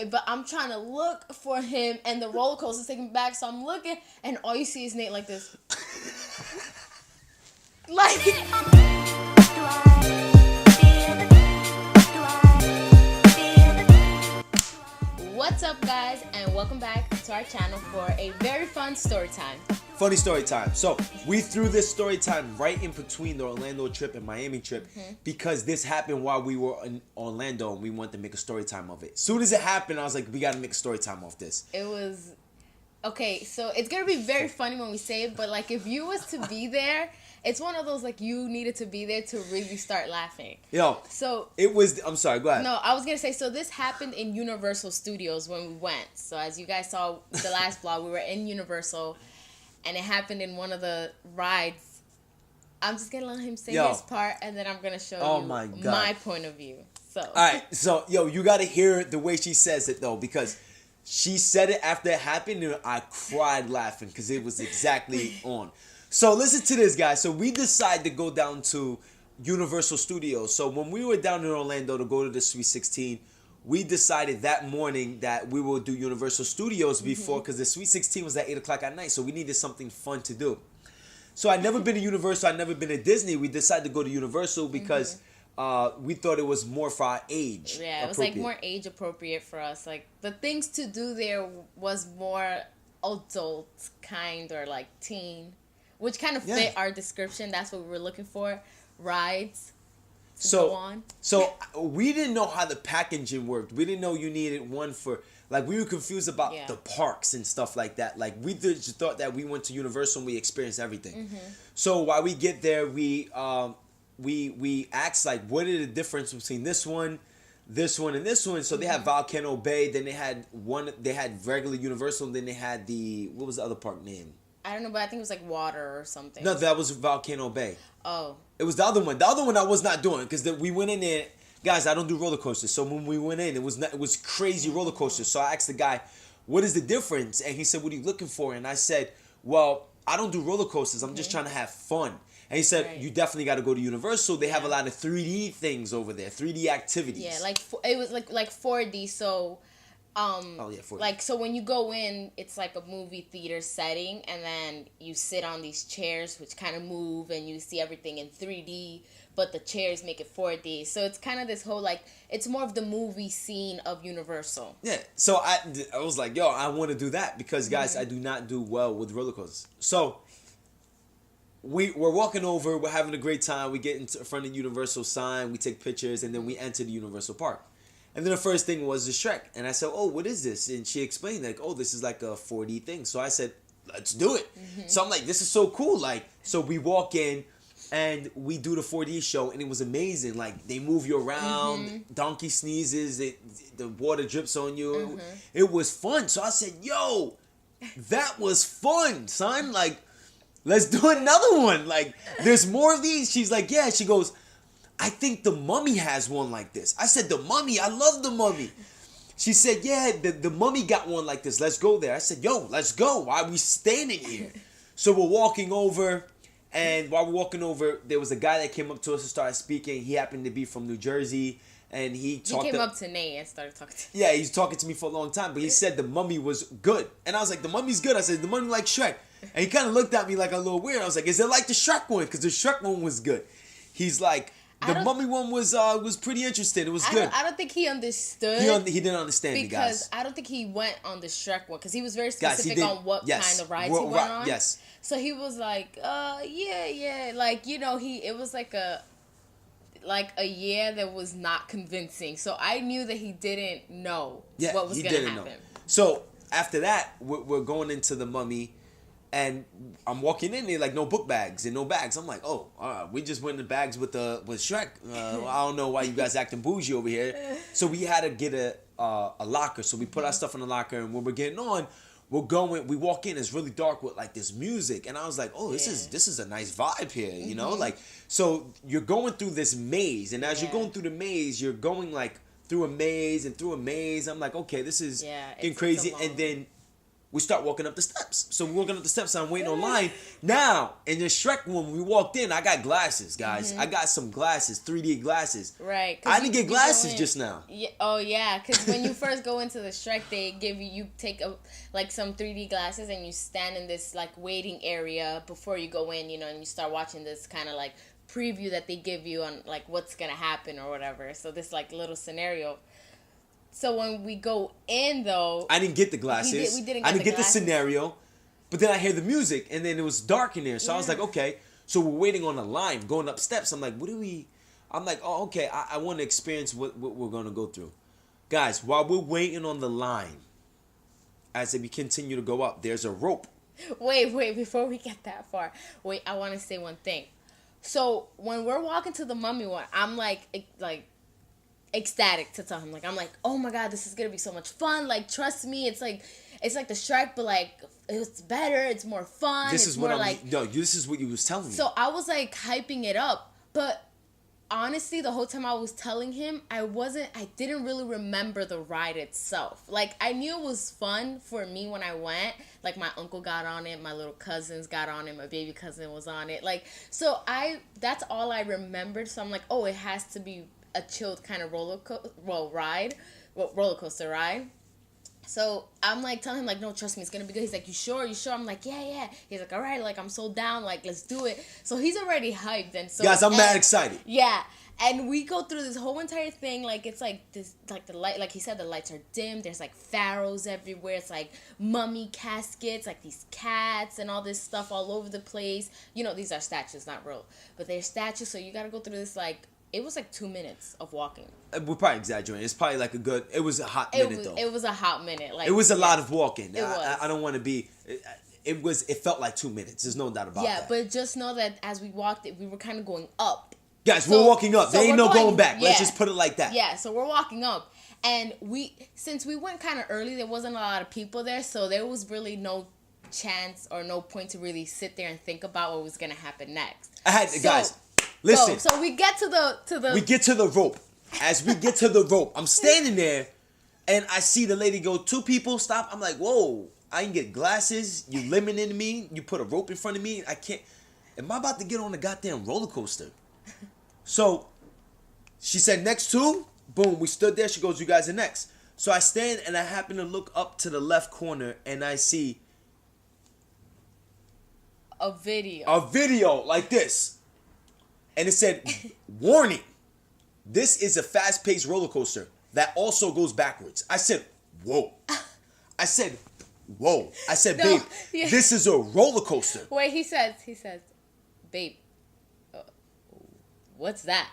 but I'm trying to look for him, and the roller coaster's taking me back. So I'm looking, and all you see is Nate like this, like. What's up, guys, and welcome back to our channel for a very fun story time. Funny story time. So we threw this story time right in between the Orlando trip and Miami trip because this happened while we were in Orlando and we wanted to make a story time of it. Soon as it happened, I was like, we got to make a story time off this. It was okay. So it's gonna be very funny when we say it, but like if you was to be there, it's one of those like you needed to be there to really start laughing. Yo, so it was. I'm sorry. Go ahead. No, I was gonna say, so this happened in Universal Studios when we went. So as you guys saw the last vlog, we were in Universal, and it happened in one of the rides. I'm just gonna let him say his part, and then I'm gonna show you my point of view. So all right, so you gotta hear the way she says it though, because she said it after it happened, and I cried laughing because it was exactly on. So listen to this, guys. So we decided to go down to Universal Studios. So when we were down in Orlando to go to the Sweet 16, we decided that morning that we will do Universal Studios before, because the Sweet 16 was at 8 o'clock at night. So we needed something fun to do. So I'd never been to Universal. I'd never been to Disney. We decided to go to Universal because we thought it was more for our age. Yeah, it was like more age appropriate for us. Like the things to do there was more adult kind or like teen. Which kind of fit our description. That's what we were looking for. Rides to go on. So we didn't know how the packaging worked. We didn't know you needed one for... Like, we were confused about the parks and stuff like that. Like, we just thought that we went to Universal and we experienced everything. So while we get there, we asked, like, what is the difference between this one, and this one? So they had Volcano Bay. Then they had regular Universal. And then they had what was the other park name? I don't know, but I think it was like water or something. No, that was Volcano Bay. Oh. It was the other one. The other one I was not doing because we went in there. Guys, I don't do roller coasters. So when we went in, it was crazy roller coasters. So I asked the guy, what is the difference? And he said, what are you looking for? And I said, well, I don't do roller coasters. I'm just trying to have fun. And he said, you definitely got to go to Universal. They have a lot of 3D things over there, 3D activities. Yeah, like it was like 4D. So... 4D. Like, so when you go in, it's like a movie theater setting, and then you sit on these chairs which kind of move, and you see everything in 3D, but the chairs make it 4D. So it's kind of this whole, like, it's more of the movie scene of Universal. Yeah, so I was like, yo, I want to do that because, guys, I do not do well with roller coasters. So we're walking over, we're having a great time, we get in front of Universal sign, we take pictures, and then we enter the Universal Park. And then the first thing was the Shrek. And I said, oh, what is this? And she explained, like, oh, this is like a 4D thing. So I said, let's do it. So I'm like, this is so cool. Like, so we walk in and we do the 4D show, and it was amazing. Like, they move you around, donkey sneezes, the water drips on you. It was fun. So I said, yo, that was fun, son. Like, let's do another one. Like, there's more of these. She's like, yeah. She goes, I think the Mummy has one like this. I said, the Mummy? I love the Mummy. She said, yeah, the Mummy got one like this. Let's go there. I said, yo, let's go. Why are we standing here? So we're walking over, and while we're walking over, there was a guy that came up to us and started speaking. He happened to be from New Jersey, and he came up to Nate and started talking to me. Yeah, he's talking to me for a long time, but he said the Mummy was good. And I was like, the Mummy's good. I said, the Mummy like Shrek. And he kind of looked at me like a little weird. I was like, is it like the Shrek one? Because the Shrek one was good. He's like... The Mummy one was pretty interesting. It was good. I don't think he understood. He didn't understand it, guys. Because I don't think he went on the Shrek one. Because he was very specific on what kind of rides he went on. Yes. So he was like, yeah. Like, you know, it was like a year that was not convincing. So I knew that he didn't know what was going to happen. Know. So after that, we're going into the Mummy. And I'm walking in there like no book bags and no bags. I'm like, oh, we just went in the bags with Shrek. I don't know why you guys acting bougie over here. So we had to get a locker. So we put our stuff in the locker, and when we're getting on, we walk in. It's really dark with like this music, and I was like, oh, this is a nice vibe here, you know, like. So you're going through this maze, and as you're going through the maze, you're going like through a maze and through a maze. I'm like, okay, this is getting crazy, and then we start walking up the steps. So we're walking up the steps, and I'm waiting online. Now, in the Shrek one, when we walked in, I got glasses, guys. I got some glasses, 3D glasses. Right. I didn't get glasses just now. Yeah. Oh, yeah. Because when you first go into the Shrek, they give you take some 3D glasses, and you stand in this, like, waiting area before you go in, you know, and you start watching this kind of, like, preview that they give you on, like, what's going to happen or whatever. So this, like, little scenario. So when we go in, though... I didn't get the glasses. We didn't get I didn't get the scenario. But then I hear the music, and then it was dark in there. So I was like, okay. So we're waiting on a line, going up steps. I'm like, I'm like, oh, okay. I want to experience what we're going to go through. Guys, while we're waiting on the line, as we continue to go up, there's a rope. Wait. Before we get that far. Wait, I want to say one thing. So when we're walking to the mummy one, I'm like... ecstatic to tell him, like, I'm like, oh my god, this is gonna be so much fun, like, trust me, it's like the Shrek, but like it's better, it's more fun. This is what this is what you was telling me. So I was like hyping it up, but honestly, the whole time I was telling him, I didn't really remember the ride itself. Like, I knew it was fun for me when I went. Like, my uncle got on it, my little cousins got on it, my baby cousin was on it, like, so that's all I remembered. So I'm like, oh, it has to be a chilled kind of roller coaster ride. So I'm like telling him, like, no, trust me, it's gonna be good. He's like, you sure? I'm like, yeah. He's like, all right, like, I'm so down, like, let's do it. So he's already hyped, and so guys, I'm mad excited. Yeah. And we go through this whole entire thing, like, it's like this, like, the light, like he said, the lights are dim, there's like pharaohs everywhere, it's like mummy caskets, like these cats and all this stuff all over the place. You know, these are statues, not real, but they're statues. So you gotta go through this, like, it was like 2 minutes of walking. We're probably exaggerating. It's probably like it was a hot minute, though. It was a hot minute. Like, it was a lot of walking. It was. I don't want to be... It felt like 2 minutes. There's no doubt about that. Yeah, but just know that as we walked, we were kind of going up. Guys, we're walking up. There ain't no going back. Yeah. Let's just put it like that. Yeah, so we're walking up. And since we went kind of early, there wasn't a lot of people there, so there was really no chance or no point to really sit there and think about what was going to happen next. Guys... Listen. So we get to the... We get to the rope. As we get to the rope, I'm standing there, and I see the lady go, 2 people, stop. I'm like, whoa, I didn't get glasses. You limited me. You put a rope in front of me. I can't... Am I about to get on a goddamn roller coaster? So, she said, next 2. Boom, we stood there. She goes, you guys are next. So I stand, and I happen to look up to the left corner, and I see... A video. A video like this. And it said, warning, this is a fast-paced roller coaster that also goes backwards. I said, whoa. I said, babe, this is a roller coaster. Wait, he says, babe, what's that?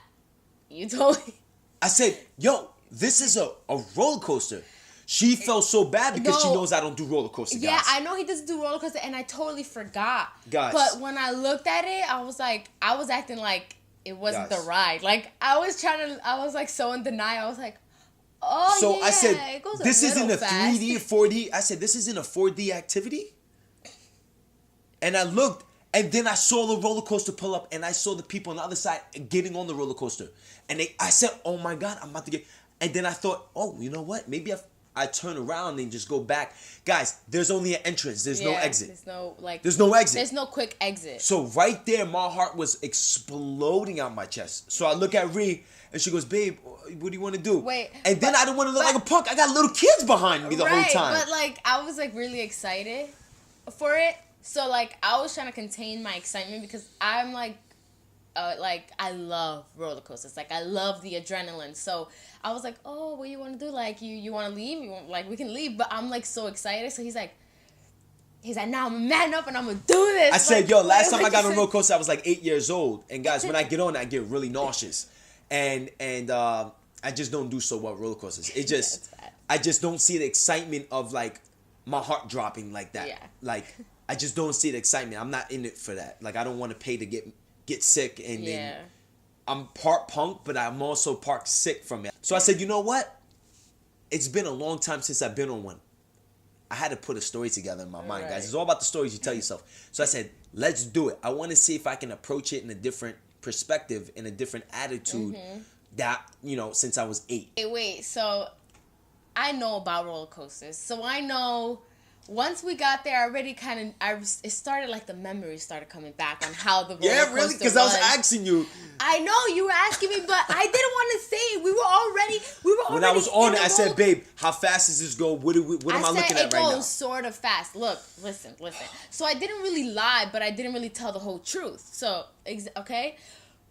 You told me. I said, yo, this is a roller coaster. She felt so bad because she knows I don't do roller coaster, guys. Yeah, I know he doesn't do roller coaster, and I totally forgot. Guys. But when I looked at it, I was acting like it wasn't the ride. Like, I was like so in denial. I was like, oh, so yeah, I said, it goes this isn't a fast. 3D, 4D. I said, this isn't a 4D activity? And I looked, and then I saw the roller coaster pull up, and I saw the people on the other side getting on the roller coaster. And I said, oh my God, I'm about to get... And then I thought, oh, you know what? Maybe I turn around and just go back. Guys, there's only an entrance. There's no exit. There's no exit. There's no quick exit. So right there, my heart was exploding out my chest. So I look at Ree, and she goes, babe, what do you want to do? Wait. And then I didn't want to look like a punk. I got little kids behind me the whole time. But like, I was like really excited for it. So like, I was trying to contain my excitement because I'm like I love roller coasters. Like, I love the adrenaline. So I was like, oh, what do you want to do? Like, you want to leave? We can leave. But I'm like so excited. So he's like, now I'm man up and I'm going to do this. I said, yo, last time I got on a roller coaster, I was like 8 years old. And guys, when I get on, I get really nauseous. And I just don't do so well with roller coasters. It just, I just don't see the excitement of like my heart dropping like that. Yeah. Like, I just don't see the excitement. I'm not in it for that. Like, I don't want to pay to get sick, and then I'm part punk, but I'm also part sick from it. So I said, you know what? It's been a long time since I've been on one. I had to put a story together in my mind, guys. It's all about the stories you tell yourself. So I said, let's do it. I want to see if I can approach it in a different perspective, in a different attitude that, since I was 8. Wait, so I know about roller coasters. So I know once we got there, I already it started like the memories started coming back on how the roller Yeah, coaster really? Because I was asking you. I know you were asking me, but I didn't want to say it. We were already. When I was on it, I said, "Babe, how fast does this go? What am I looking at right now?" It goes sort of fast. Look, listen. So I didn't really lie, but I didn't really tell the whole truth. So okay,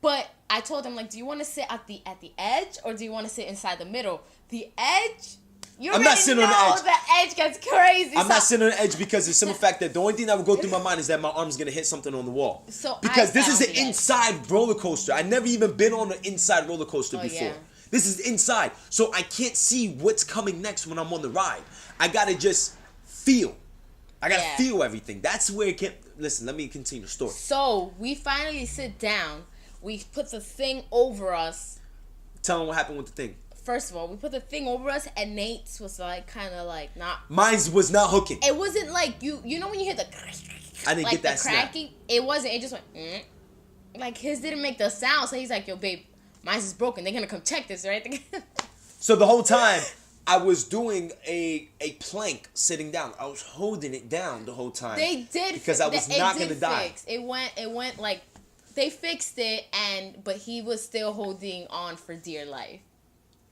but I told him like, do you want to sit at the edge or do you want to sit inside the middle? The edge. I'm not sitting on the edge. The edge gets crazy. I'm not sitting on the edge because of the simple fact that the only thing that would go through my mind is that my arm's gonna hit something on the wall. So because this is an inside roller coaster. I've never even been on an inside roller coaster before. Yeah. This is inside, so I can't see what's coming next when I'm on the ride. I gotta just feel. I gotta feel everything. That's where it can. Listen, let me continue the story. So we finally sit down. We put the thing over us. Tell them what happened with the thing. First of all, we put the thing over us, and Nate's was like kind of like not. Mine was not hooking. It wasn't like you know when you hear the. I didn't get that cracking. Snap. It wasn't. It just went. Like his didn't make the sound, so he's like, "Yo, babe, mine's is broken. They're gonna come check this, right?" So the whole time I was doing a plank sitting down. I was holding it down the whole time. They did because I was not gonna die. It went like they fixed it, but he was still holding on for dear life.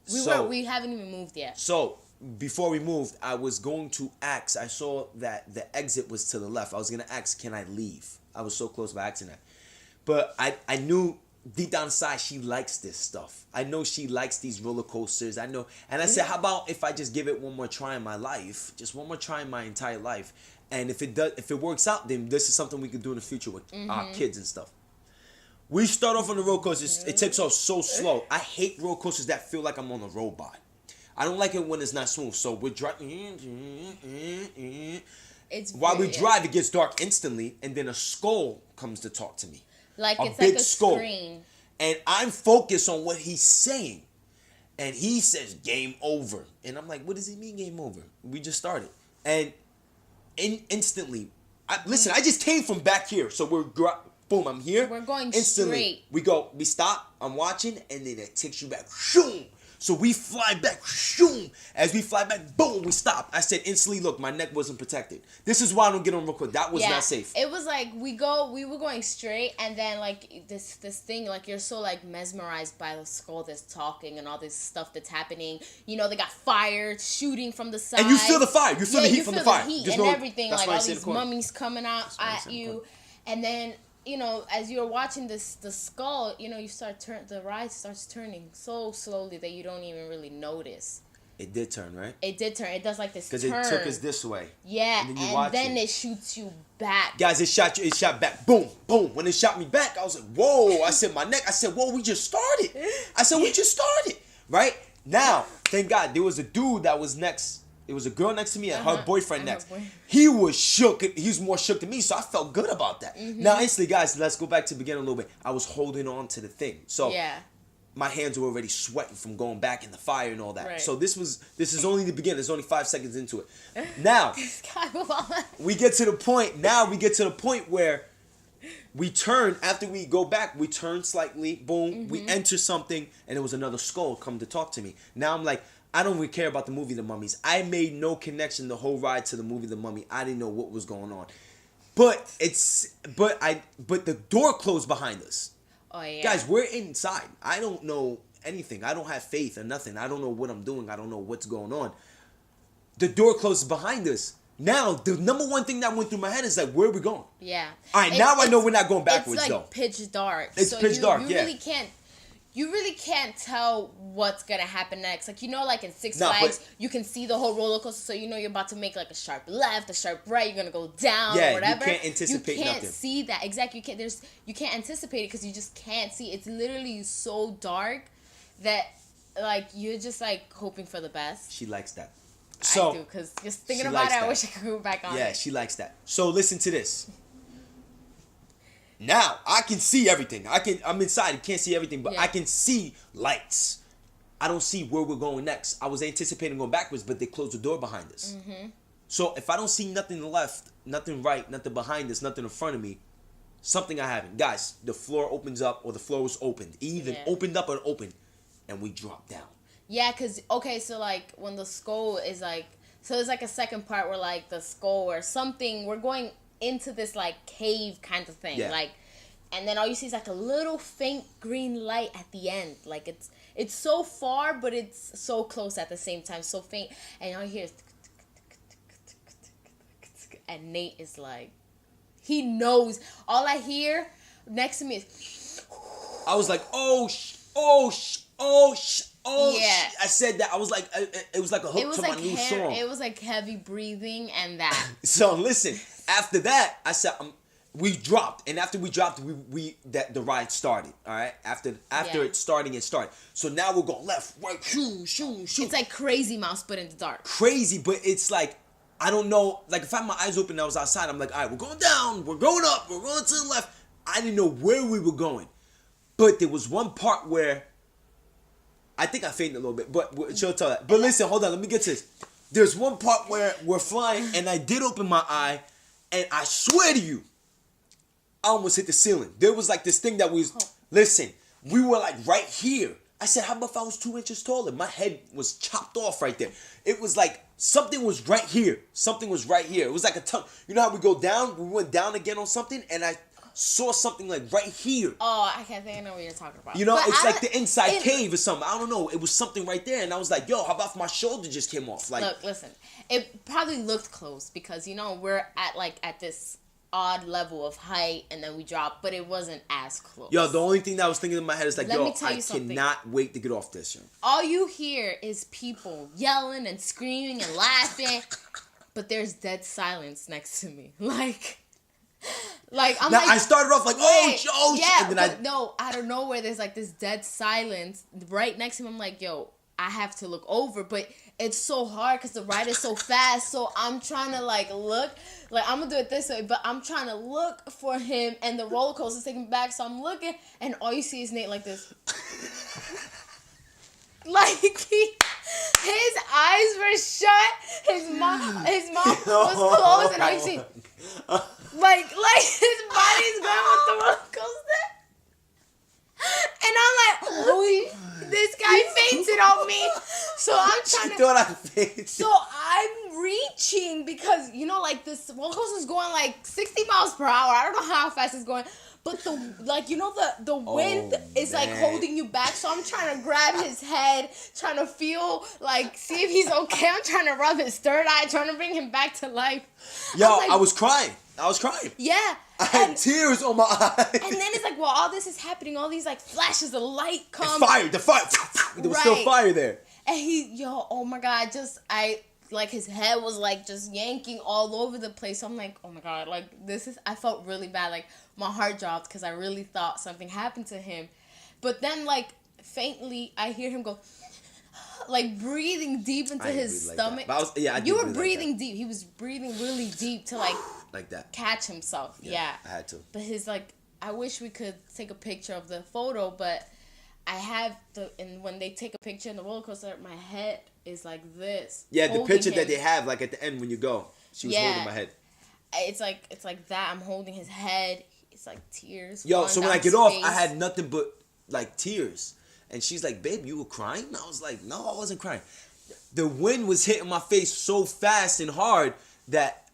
We haven't even moved yet. So before we moved, I was going to ask. I saw that the exit was to the left. I was gonna ask, can I leave? I was so close by asking that, but I knew deep down inside she likes this stuff. I know she likes these roller coasters. I know, and I said, how about if I just give it one more try in my life, just one more try in my entire life, and if it works out, then this is something we could do in the future with our kids and stuff. We start off on the roller coasters. It takes off so slow. I hate roller coasters that feel like I'm on a robot. I don't like it when it's not smooth. So we're driving. While we drive, it gets dark instantly, and then a skull comes to talk to me. Like it's like a screen. And I'm focused on what he's saying. And he says, game over. And I'm like, what does he mean, game over? We just started. And instantly, I just came from back here. So boom, I'm here. We're going instantly, straight. We stop, I'm watching, and then it takes you back. Shoom. So we fly back. Shoom. As we fly back, boom, we stop. I said instantly, look, my neck wasn't protected. This is why I don't get on record. That was not safe. It was like we were going straight, and then like this thing, like you're so like mesmerized by the skull that's talking and all this stuff that's happening. You know, they got fire shooting from the side. And you feel the fire. You feel the heat from the fire. Heat and everything, like all these mummies coming out at you. And then, you know, as you're watching the skull, you know, the ride starts turning so slowly that you don't even really notice. It did turn, right? It did turn. It does like this turn. Because it took us this way. Yeah, and then it shoots you back. Guys, it shot back. Boom, boom. When it shot me back, I was like, whoa. I said, my neck. I said, whoa, we just started. We just started. Right? Now, thank God, there was a dude that was next. It was a girl next to me and her boyfriend next. He was shook. He was more shook than me, so I felt good about that. Now, instantly, guys, let's go back to the beginning a little bit. I was holding on to the thing. So my hands were already sweating from going back in the fire and all that. Right. So this is only the beginning. There's only 5 seconds into it. Now, we get to the point. Now we get to the point where we turn. After we go back, we turn slightly. Boom. We enter something, and there was another skull come to talk to me. Now I'm like, I don't really care about the movie The Mummies. I made no connection the whole ride to the movie The Mummy. I didn't know what was going on. But the door closed behind us. Oh yeah. Guys, we're inside. I don't know anything. I don't have faith or nothing. I don't know what I'm doing. I don't know what's going on. The door closed behind us. Now, the number one thing that went through my head is like, where are we going? Yeah. All right, now I know we're not going backwards, it's like though. Pitch dark. It's pitch dark, yeah. You really can't tell what's gonna happen next. Like, you know, like in Six Flags, you can see the whole roller coaster, so you know you're about to make like a sharp left, a sharp right. You're gonna go down, or whatever. You can't anticipate nothing. You can't see that exactly. You can't anticipate it because you just can't see. It's literally so dark that like you're just like hoping for the best. She likes that. So I do, because just thinking about it, I wish I could go back on. Yeah, she likes that. So listen to this. Now I can see everything. I'm inside. I can't see everything, but I can see lights. I don't see where we're going next. I was anticipating going backwards, but they closed the door behind us. So if I don't see nothing to the left, nothing right, nothing behind us, nothing in front of me, something I haven't. Guys, the floor opens up, or the floor was opened. Even opened up or opened, and we dropped down. Yeah, because, okay, so like when the skull is like So there's like a second part where like the skull or something. We're going into this like cave kind of thing, like, and then all you see is like a little faint green light at the end. Like it's so far, but it's so close at the same time, so faint. And all you hear is, and Nate is like, he knows. All I hear next to me is, I was like, yeah. I said that. I was like, it was like a hook to my new song. It was like heavy breathing and that. So listen, after that, I said, we dropped, and after we dropped, the ride started. All right, after it started. So now we're going left, right, shoot. It's like Crazy Mouse, but in the dark. Crazy, but it's like, I don't know. Like if I had my eyes open and I was outside, I'm like, all right, we're going down, we're going up, we're going to the left. I didn't know where we were going, but there was one part where I think I fainted a little bit, but she'll tell that. But listen, hold on, let me get to this. There's one part where we're flying, and I did open my eye, and I swear to you, I almost hit the ceiling. There was like this thing that listen, we were like right here. I said, how about if I was 2 inches taller? My head was chopped off right there. It was like something was right here. Something was right here. It was like a tongue. You know how we go down? We went down again on something, and I saw something like right here. Oh, I can't think I know what you're talking about. You know, but it's like the inside cave or something. I don't know. It was something right there, and I was like, yo, how about if my shoulder just came off? Like, look, listen. It probably looked close because, you know, we're at this odd level of height, and then we drop, but it wasn't as close. Yo, the only thing that I was thinking in my head is like, I cannot wait to get off this. Yo. All you hear is people yelling and screaming and laughing, but there's dead silence next to me. Like I'm I started off like, yeah, and then out of nowhere there's like this dead silence right next to him. I'm like, yo, I have to look over, but it's so hard because the ride is so fast. So I'm trying to like look, like I'm gonna do it this way, but I'm trying to look for him, and the roller coaster's taking me back. So I'm looking, and all you see is Nate like this, like his eyes were shut, his mouth was closed, and all you see. Like his body's going with the roller coaster. And I'm like, this guy fainted on me. So I'm trying to. Thought I fainted. So I'm reaching because, you know, like this roller coaster's going like 60 miles per hour. I don't know how fast it's going. But the wind is like holding you back. So I'm trying to grab his head, trying to feel, like, see if he's okay. I'm trying to rub his third eye, trying to bring him back to life. Yo, I was crying. Yeah. I had tears on my eyes. And then it's like, while all this is happening, all these like flashes of light come. The fire. There was still fire there. And oh my God, like his head was like just yanking all over the place. So I'm like, oh my God, like I felt really bad. Like my heart dropped because I really thought something happened to him. But then like faintly, I hear him go, like breathing deep into his stomach. Like you were breathing deep. He was breathing really deep to like that catch himself. Yeah, I had to. But I wish we could take a picture of the photo, but I have and when they take a picture in the roller coaster, my head is like this. Yeah, the picture that they have like at the end when you go, she was holding my head. It's like that. I'm holding his head. It's like tears. Yo, so when I get off, I had nothing but like tears. And she's like, babe, you were crying? I was like, no, I wasn't crying. The wind was hitting my face so fast and hard that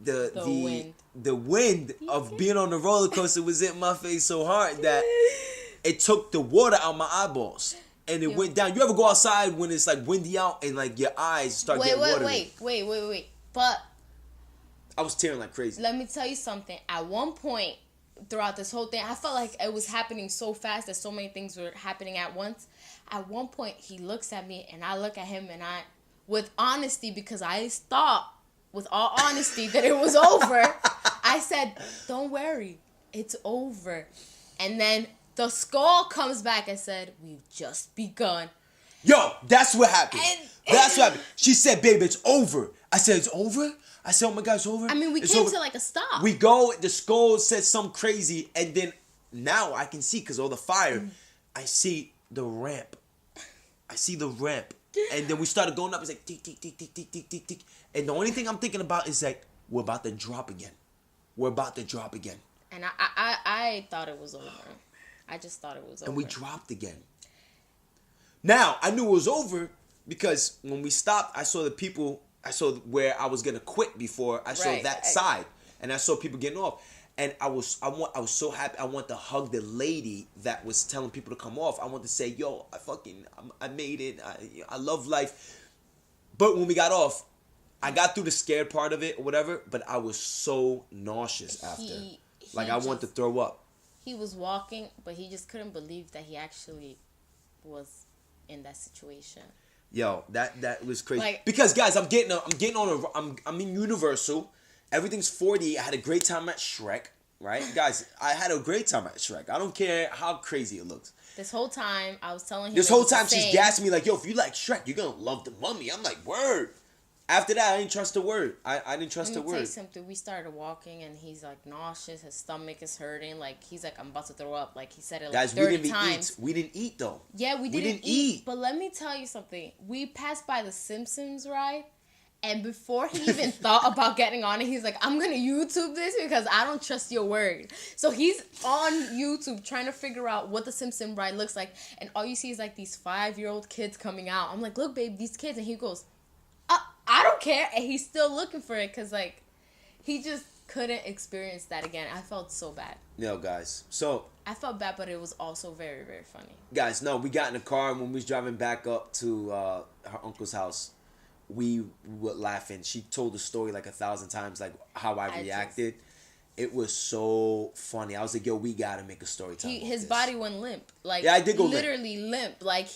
the wind of being on the roller coaster was hitting my face so hard that it took the water out my eyeballs. And it went down. You ever go outside when it's like windy out and like your eyes start getting watery? Wait. But I was tearing like crazy. Let me tell you something. At one point throughout this whole thing, I felt like it was happening so fast that so many things were happening at once. At one point, he looks at me and I look at him, and with honesty, because I thought, with all honesty, that it was over, I said, don't worry, it's over. And then the skull comes back and said, we've just begun. Yo, that's what happened. That's what happened. She said, babe, it's over. I said, it's over? I said, oh my God, it's over? I mean, we came to like a stop. We go, the skull said something crazy, and then now I can see, because all the fire, I see the ramp. And then we started going up. It's like, tick, tick, tick, tick, tick, tick, tick, tick. And the only thing I'm thinking about is like, we're about to drop again. And I thought it was over. I just thought it was over. And we dropped again. Now, I knew it was over because when we stopped, I saw the people. I saw where I was gonna quit before. I saw that side, and I saw people getting off. And I was so happy. I want to hug the lady that was telling people to come off. I want to say, yo, I made it. I love life. But when we got off, I got through the scared part of it or whatever. But I was so nauseous after. I wanted to throw up. He was walking, but he just couldn't believe that he actually was in that situation. Yo, that was crazy. Because guys, I'm in Universal. Everything's 4D. I had a great time at Shrek, right? Guys, I had a great time at Shrek. I don't care how crazy it looks. This whole time, I was telling him. This whole time, she's gassing me like, yo, if you like Shrek, you're going to love the Mummy. I'm like, word. After that, I didn't trust a word. I didn't trust a word. Let me tell you something. We started walking, and he's, like, nauseous. His stomach is hurting. Like, he's like, I'm about to throw up. Like, he said it, like, 30 times. We didn't eat, though. Yeah, we didn't eat. But let me tell you something. We passed by the Simpsons ride. And before he even thought about getting on it, he's like, I'm going to YouTube this because I don't trust your word. So he's on YouTube trying to figure out what the Simpson ride looks like. And all you see is like these 5-year-old kids coming out. I'm like, look, babe, these kids. And he goes, I don't care. And he's still looking for it because, like, he just couldn't experience that again. I felt so bad. No, guys. So I felt bad, but it was also very, very funny. Guys, no, we got in the car and when we was driving back up to her uncle's house. We were laughing. She told the story like 1,000 times, like how I reacted. It was so funny. I was like, yo, we got to make a story time. His body went limp. Like, yeah, I did go literally limp. Like,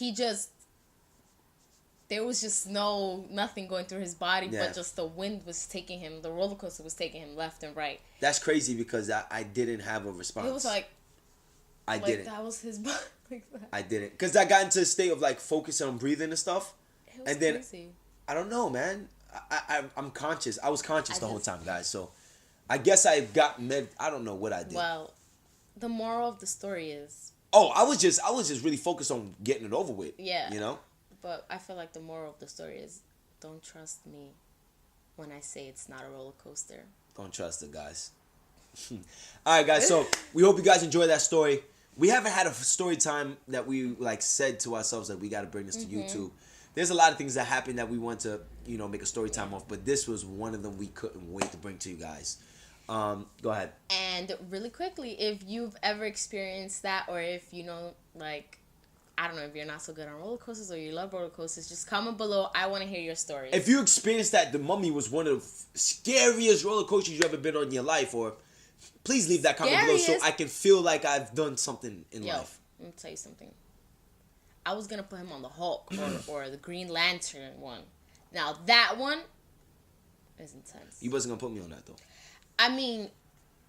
there was just nothing going through his body, but just the wind was taking him, the roller coaster was taking him left and right. That's crazy because I didn't have a response. It was like, I didn't. That was his body. Like that. I didn't. Because I got into a state of like focusing on breathing and stuff. It was crazy. I don't know, man. I'm conscious. I was conscious the whole time, guys. So I guess I got I don't know what I did. Well, the moral of the story is. Oh, I was just really focused on getting it over with. Yeah. You know. But I feel like the moral of the story is, don't trust me when I say it's not a roller coaster. Don't trust it, guys. All right, guys. So we hope you guys enjoy that story. We haven't had a story time that we like said to ourselves that we got to bring this to YouTube. There's a lot of things that happened that we want to, make a story time of, but this was one of them we couldn't wait to bring to you guys. Go ahead. And really quickly, if you've ever experienced that, or if I don't know, if you're not so good on roller coasters or you love roller coasters, just comment below. I want to hear your stories. If you experienced that, the Mummy was one of the scariest roller coasters you ever been on in your life, or please leave that comment below so I can feel like I've done something in life. Let me tell you something. I was going to put him on the Hulk or the Green Lantern one. Now, that one is intense. You wasn't going to put me on that, though. I mean,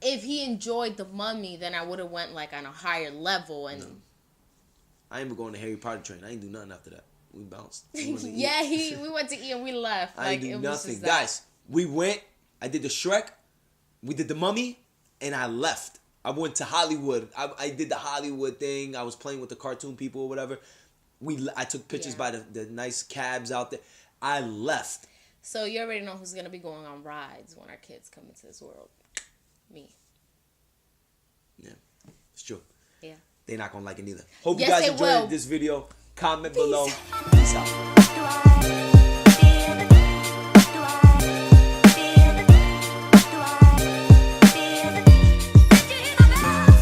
if he enjoyed the Mummy, then I would have went, like, on a higher level. And I ain't even going to Harry Potter train. I ain't do nothing after that. We bounced. We went to eat and we left. I didn't do nothing. Guys, we went. I did the Shrek. We did the Mummy. And I left. I went to Hollywood. I did the Hollywood thing. I was playing with the cartoon people or whatever. I took pictures by the nice cabs out there. I left. So you already know who's going to be going on rides when our kids come into this world. Me. Yeah, it's true. Yeah. They're not going to like it either. Hope you guys enjoyed this video. Comment below. Peace. Peace out.